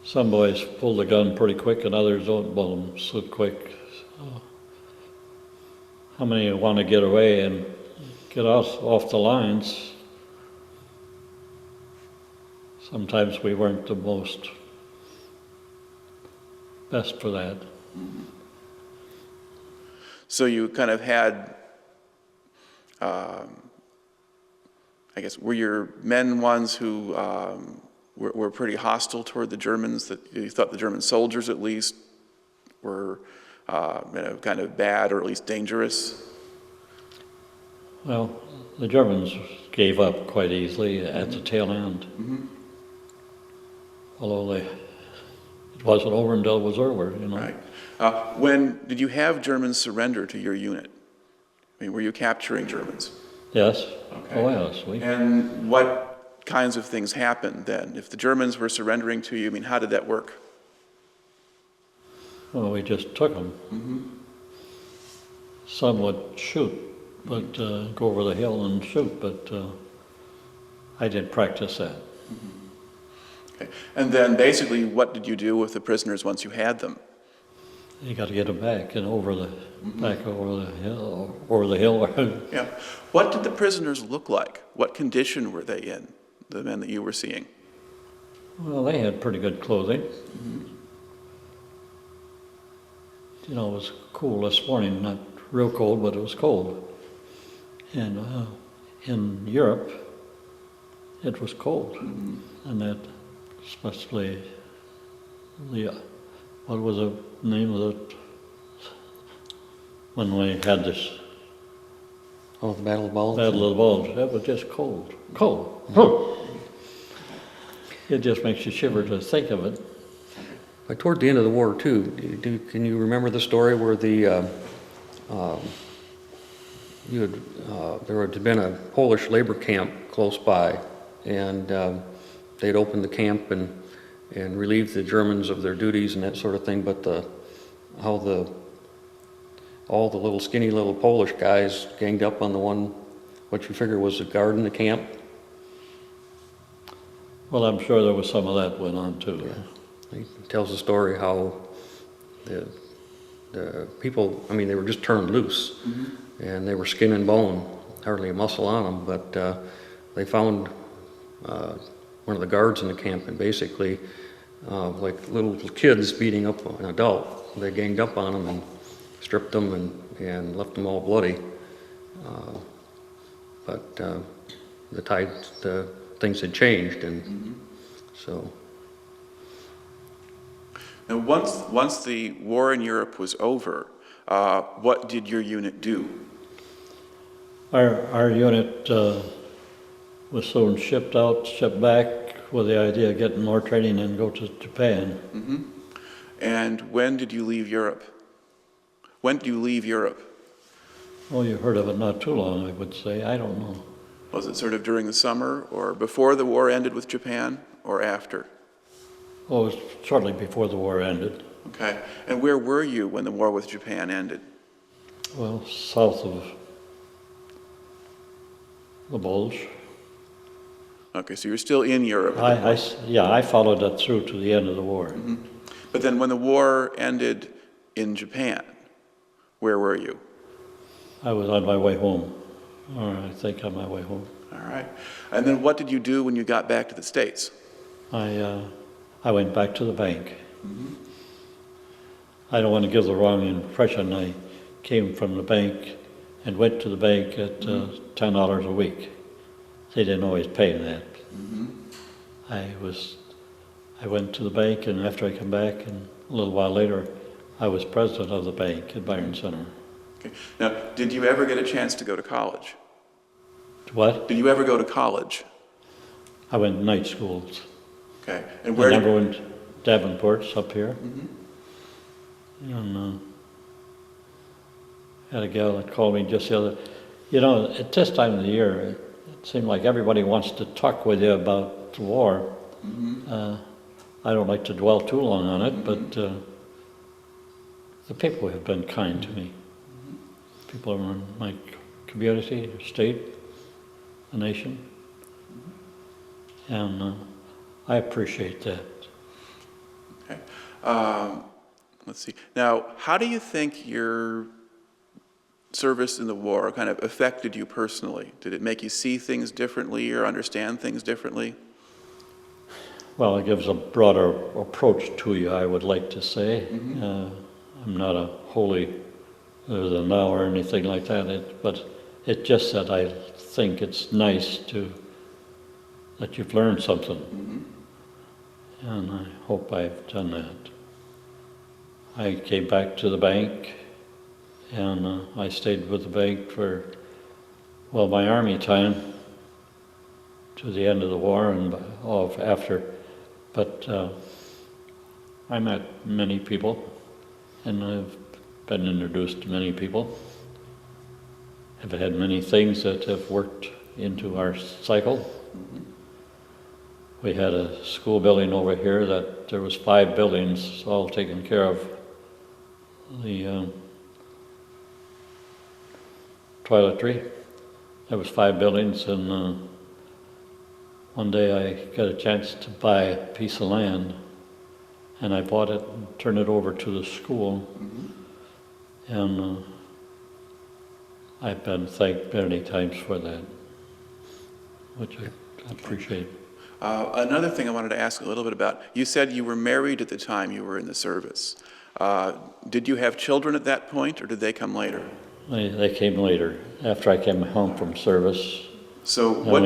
Some boys pull the gun pretty quick and others don't pull them so quick. So how many want to get away and get off the lines? Sometimes we weren't the most best for that. So you kind of had, I guess, were your men ones who were pretty hostile toward the Germans, that you thought the German soldiers at least were kind of bad or at least dangerous? Well, the Germans gave up quite easily at the tail end. Although it wasn't over until it was over, you know. Right. When did you have Germans surrender to your unit? I mean, were you capturing Germans? Yes. Okay. Oh yes. And what kinds of things happened then? If the Germans were surrendering to you, I mean, how did that work? Well, we just took them. Some would shoot, but go over the hill and shoot, but I didn't practice that. Okay. And then basically, what did you do with the prisoners once you had them? You got to get them back and back over the hill. Yeah. What did the prisoners look like? What condition were they in, the men that you were seeing? Well, they had pretty good clothing. You know, it was cool this morning, not real cold, but it was cold. And in Europe, it was cold. And that, especially what was the name of it when we had this Oh, the Battle of Bulge? Battle of the Bulge? That was just cold. Cold. It just makes you shiver to think of it. But toward the end of the war, too, can you remember the story where there had been a Polish labor camp close by, and they'd opened the camp and relieved the Germans of their duties and that sort of thing, but all the little skinny little Polish guys ganged up on the one, what you figure was the guard in the camp? Well, I'm sure there was some of that went on too. Yeah. He tells the story how the people, I mean, they were just turned loose, and they were skin and bone, hardly a muscle on them, but they found one of the guards in the camp, and basically, like little kids beating up an adult, they ganged up on them and stripped them and left them all bloody. But the things had changed, and so. Now, once the war in Europe was over, what did your unit do? Our unit was soon shipped back with the idea of getting more training and go to Japan. And when did you leave Europe? When did you leave Europe? Oh, you heard of it not too long, I would say. I don't know. Was it sort of during the summer, or before the war ended with Japan, or after? Oh, it was shortly before the war ended. Okay. And where were you when the war with Japan ended? Well, south of the Bulge. Okay, so you're still in Europe. I followed that through to the end of the war. But then when the war ended in Japan, where were you? I was on my way home, or I think on my way home. All right. And then what did you do when you got back to the States? I went back to the bank. I don't want to give the wrong impression. I came from the bank and went to the bank at $10 a week. They didn't always pay that. I went to the bank, and after I came back, and a little while later, I was president of the bank at Byron Center. Okay. Now, did you ever get a chance to go to college? What? Did you ever go to college? I went to night schools. Okay. And where? I never went to Davenport's up here. And had a gal that called me just the other. You know, at this time of the year, it seemed like everybody wants to talk with you about the war. I don't like to dwell too long on it, but the people have been kind to me. People in my community, state, the nation, and I appreciate that. Okay. Let's see. Now, how do you think your service in the war kind of affected you personally? Did it make you see things differently or understand things differently? Well, it gives a broader approach to you, I would like to say. I'm not a holy now or anything like that, but it just that I think it's nice that you've learned something. And I hope I've done that. I came back to the bank, and I stayed with the bank for, well, my army time to the end of the war and after. But I met many people, and I've been introduced to many people. I've had many things that have worked into our cycle. We had a school building over here that there was 5 buildings all taken care of. The toiletry, there was 5 buildings, and one day I got a chance to buy a piece of land, and I bought it and turned it over to the school. And I've been thanked many times for that, which I appreciate. Another thing I wanted to ask a little bit about, you said you were married at the time you were in the service. Did you have children at that point, or did they come later? They came later, after I came home from service. So what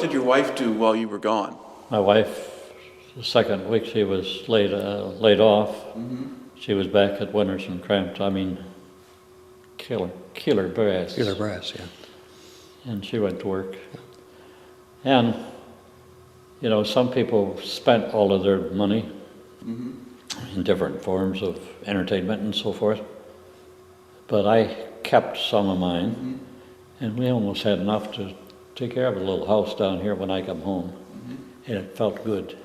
did your wife do while you were gone? My wife, the second week she was laid off. She was back at Winters and Cramped, Keeler Brass. Keeler Brass, yeah. And she went to work. And, some people spent all of their money in different forms of entertainment and so forth. But I kept some of mine, and we almost had enough to take care of a little house down here when I come home. And it felt good.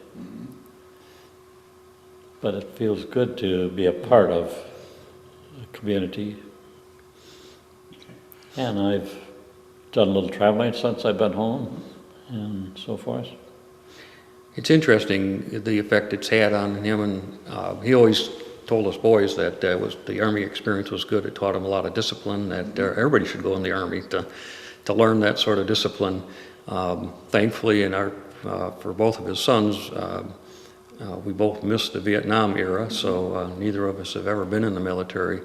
But it feels good to be a part of a community. And I've done a little traveling since I've been home and so forth. It's interesting the effect it's had on him, and he always told us boys that the Army experience was good. It taught him a lot of discipline, that everybody should go in the Army to learn that sort of discipline. Thankfully, for both of his sons, we both missed the Vietnam era, so neither of us have ever been in the military.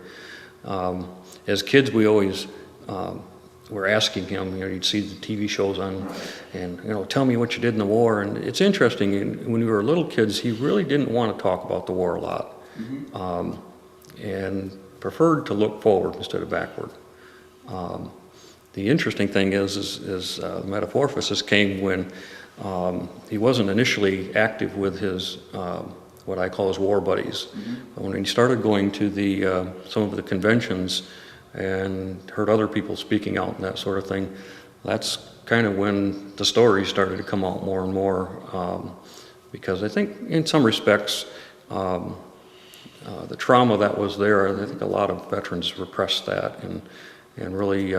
As kids, we always were asking him, you'd see the TV shows on, and, tell me what you did in the war. And it's interesting, when we were little kids, he really didn't want to talk about the war a lot, and preferred to look forward instead of backward. The interesting thing is metamorphosis came when he wasn't initially active with his what I call his war buddies. When he started going to some of the conventions and heard other people speaking out and that sort of thing, that's kind of when the stories started to come out more and more. Because I think in some respects, the trauma that was there, I think a lot of veterans repressed that and really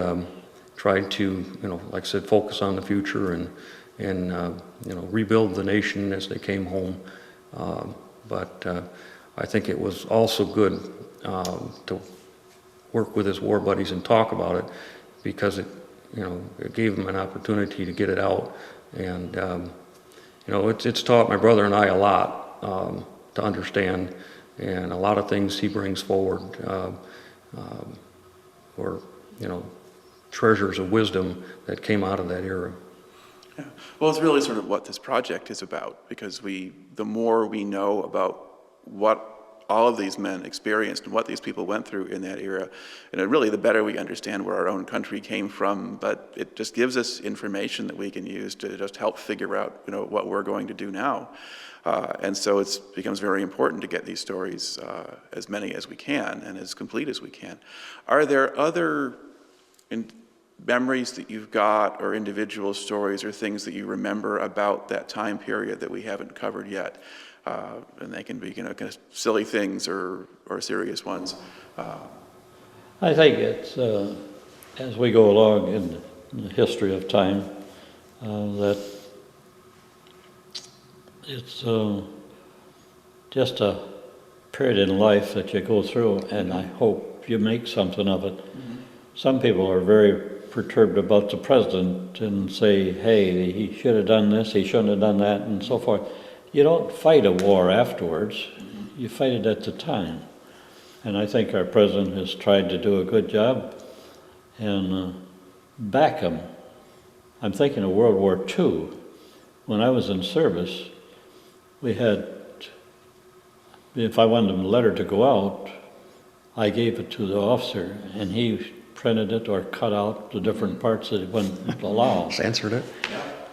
tried to, like I said, focus on the future and rebuild the nation as they came home. But I think it was also good to work with his war buddies and talk about it, because it gave him an opportunity to get it out. And it's taught my brother and I a lot to understand, and a lot of things he brings forward were treasures of wisdom that came out of that era. Yeah. Well, it's really sort of what this project is about, because the more we know about what all of these men experienced and what these people went through in that era, really the better we understand where our own country came from. But it just gives us information that we can use to just help figure out what we're going to do now. And so it becomes very important to get these stories, as many as we can and as complete as we can. Are there other memories that you've got, or individual stories or things that you remember about that time period that we haven't covered yet? And they can be, kind of silly things or serious ones. I think it's, as we go along in the history of time, that it's just a period in life that you go through, and I hope you make something of it. Some people are very perturbed about the president and say, hey, he should have done this, he shouldn't have done that, and so forth. You don't fight a war afterwards, you fight it at the time. And I think our president has tried to do a good job, and back him. I'm thinking of World War II. When I was in service, we had, if I wanted a letter to go out, I gave it to the officer, and he printed it or cut out the different parts that it wouldn't allow. Answered it.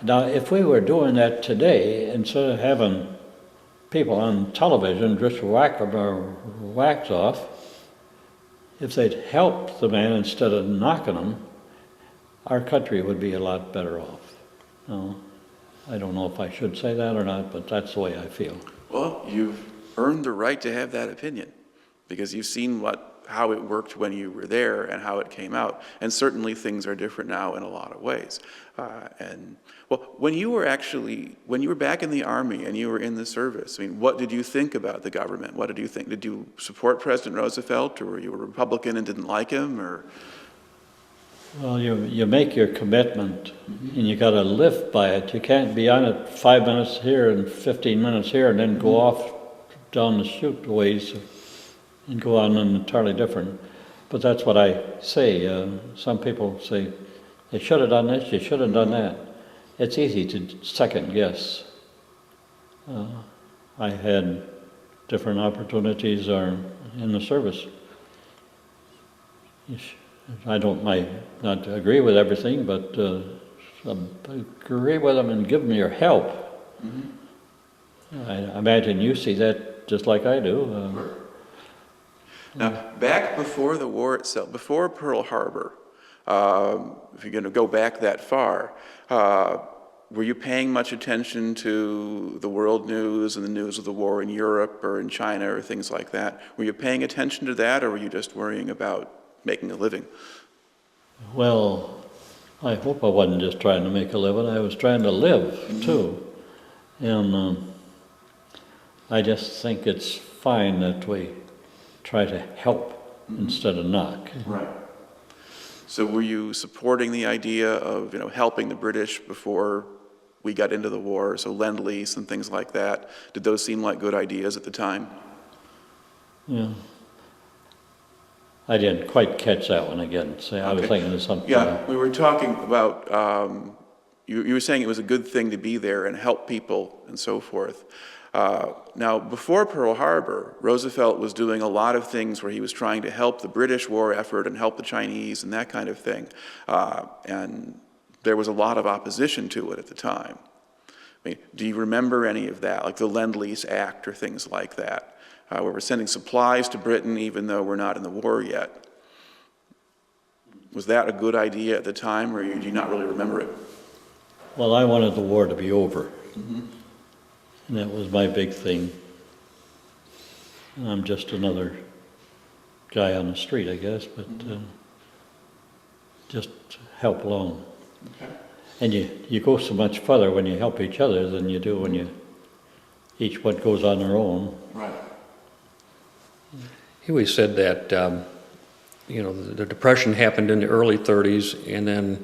Now, if we were doing that today, instead of having people on television just whack them or wax off, if they'd helped the man instead of knocking him, our country would be a lot better off. Now, I don't know if I should say that or not, but that's the way I feel. Well, you've earned the right to have that opinion, because you've seen how it worked when you were there and how it came out. And certainly things are different now in a lot of ways. When you were back in the Army and you were in the service, I mean, what did you think about the government? What did you think? Did you support President Roosevelt, or were you a Republican and didn't like him, or? Well, you make your commitment, and you got to live by it. You can't be on it 5 minutes here and 15 minutes here and then go off down the chute ways and go on entirely different. But that's what I say. Some people say, you should have done this, you should have done that. It's easy to second guess. I had different opportunities in the service. I might not agree with everything, but agree with them and give them your help. I imagine you see that just like I do. Now, back before the war itself, before Pearl Harbor, if you're going to go back that far, were you paying much attention to the world news and the news of the war in Europe or in China or things like that? Were you paying attention to that, or were you just worrying about making a living? Well, I hope I wasn't just trying to make a living. I was trying to live, too. And I just think it's fine that we try to help instead of knock. Right. So were you supporting the idea of, helping the British before we got into the war, so Lend-Lease and things like that? Did those seem like good ideas at the time? Yeah. I didn't quite catch that one again. So I was thinking of something. Yeah, we were talking about, you were saying it was a good thing to be there and help people and so forth. Now, before Pearl Harbor, Roosevelt was doing a lot of things where he was trying to help the British war effort and help the Chinese and that kind of thing. And there was a lot of opposition to it at the time. I mean, do you remember any of that, like the Lend-Lease Act or things like that, where we're sending supplies to Britain even though we're not in the war yet? Was that a good idea at the time, or do you not really remember it? Well, I wanted the war to be over. And that was my big thing. And I'm just another guy on the street, I guess, but just help along. Okay. And you go so much further when you help each other than you do when each one goes on their own. Right. He always said that, the Depression happened in the early 30s, and then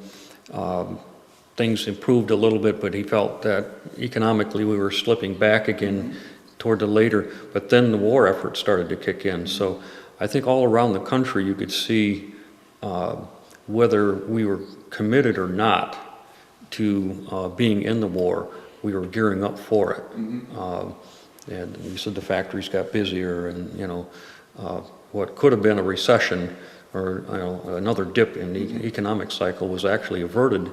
things improved a little bit, but he felt that economically we were slipping back again toward the later, but then the war effort started to kick in. So I think all around the country you could see whether we were committed or not to being in the war, we were gearing up for it. And you said the factories got busier, and what could have been a recession or another dip in the economic cycle was actually averted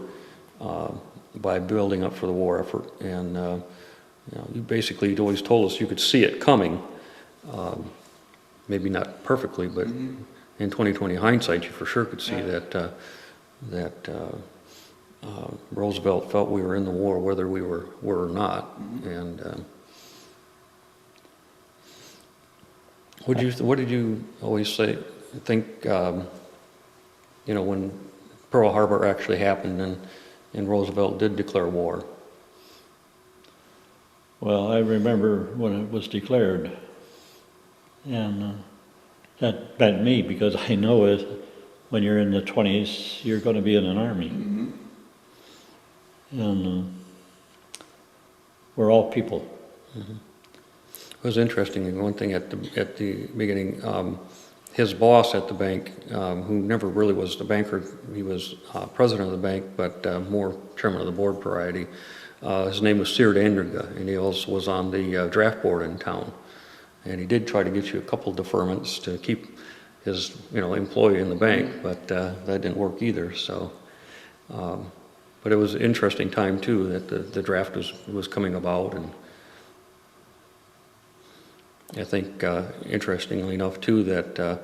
by building up for the war effort. And you basically always told us you could see it coming, maybe not perfectly, but in 2020 hindsight, you for sure could see that Roosevelt felt we were in the war whether we were or not. And what did you always think when Pearl Harbor actually happened and Roosevelt did declare war? Well, I remember when it was declared, and that meant me, because I know it, when you're in the 20s, you're going to be in an army. And we're all people. It was interesting. One thing at the beginning, his boss at the bank, who never really was the banker, he was president of the bank, but more chairman of the board variety. His name was Seard Andringa, and he also was on the draft board in town. And he did try to get you a couple deferments to keep his, employee in the bank, but that didn't work either. So, but it was an interesting time too that the draft was coming about, and I think interestingly enough too that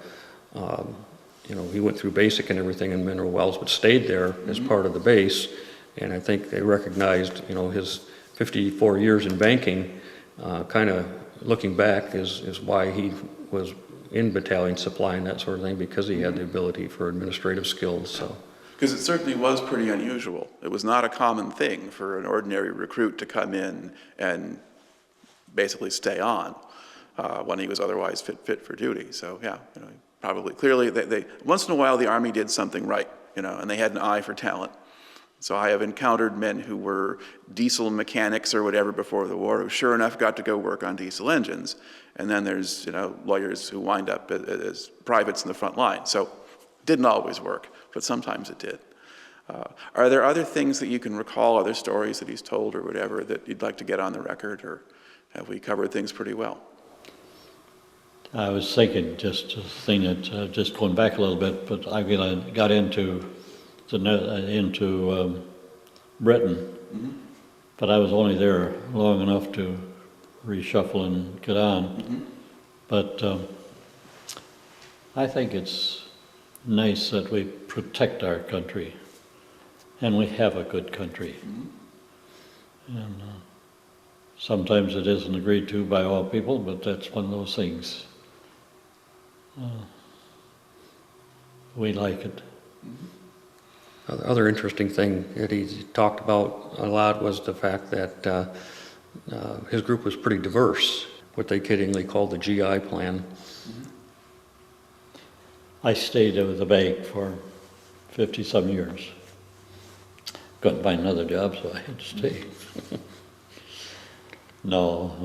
he went through basic and everything in Mineral Wells, but stayed there as part of the base. And I think they recognized, his 54 years in banking, kind of looking back is why he was in battalion supply and that sort of thing, because he had the ability for administrative skills. So, because it certainly was pretty unusual. It was not a common thing for an ordinary recruit to come in and basically stay on when he was otherwise fit for duty. So yeah, probably clearly they once in a while the Army did something right, and they had an eye for talent. So I have encountered men who were diesel mechanics or whatever before the war who sure enough got to go work on diesel engines. And then there's, lawyers who wind up as privates in the front line. So it didn't always work, but sometimes it did. Are there other things that you can recall, other stories that he's told or whatever that you'd like to get on the record, or have we covered things pretty well? I was thinking just a thing that, just going back a little bit, but I got into Britain, but I was only there long enough to reshuffle and get on. But I think it's nice that we protect our country, and we have a good country. And sometimes it isn't agreed to by all people, but that's one of those things. We like it. The other interesting thing that he talked about a lot was the fact that his group was pretty diverse, what they kiddingly called the GI plan. I stayed with the bank for 50-some years. Couldn't find another job, so I had to stay. No,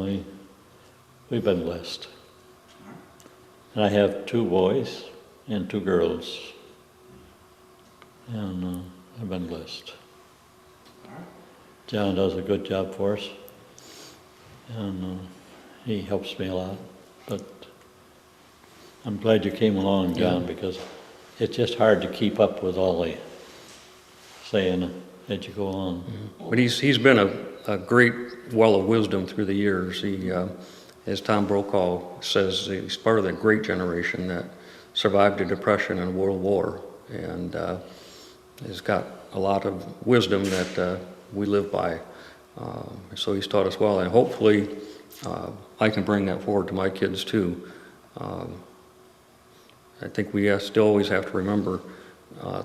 we've been blessed. And I have 2 boys and 2 girls. And I've been blessed. John does a good job for us, and he helps me a lot. But I'm glad you came along, John, because it's just hard to keep up with all the saying as you go on. But he's been a great well of wisdom through the years. He, as Tom Brokaw says, he's part of that great generation that survived the Depression and World War, and has got a lot of wisdom that we live by. So he's taught us well, and hopefully I can bring that forward to my kids too. I think we still always have to remember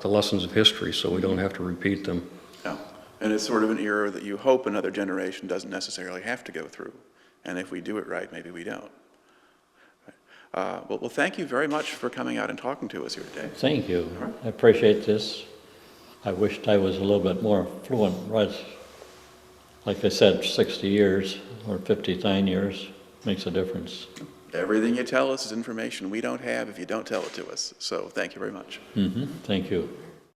the lessons of history so we don't have to repeat them. Yeah, and it's sort of an era that you hope another generation doesn't necessarily have to go through. And if we do it right, maybe we don't. Well, thank you very much for coming out and talking to us here today. Thank you. Right. I appreciate this. I wished I was a little bit more fluent. Right, like I said, 60 years or 59 years makes a difference. Everything you tell us is information we don't have if you don't tell it to us. So thank you very much. Thank you.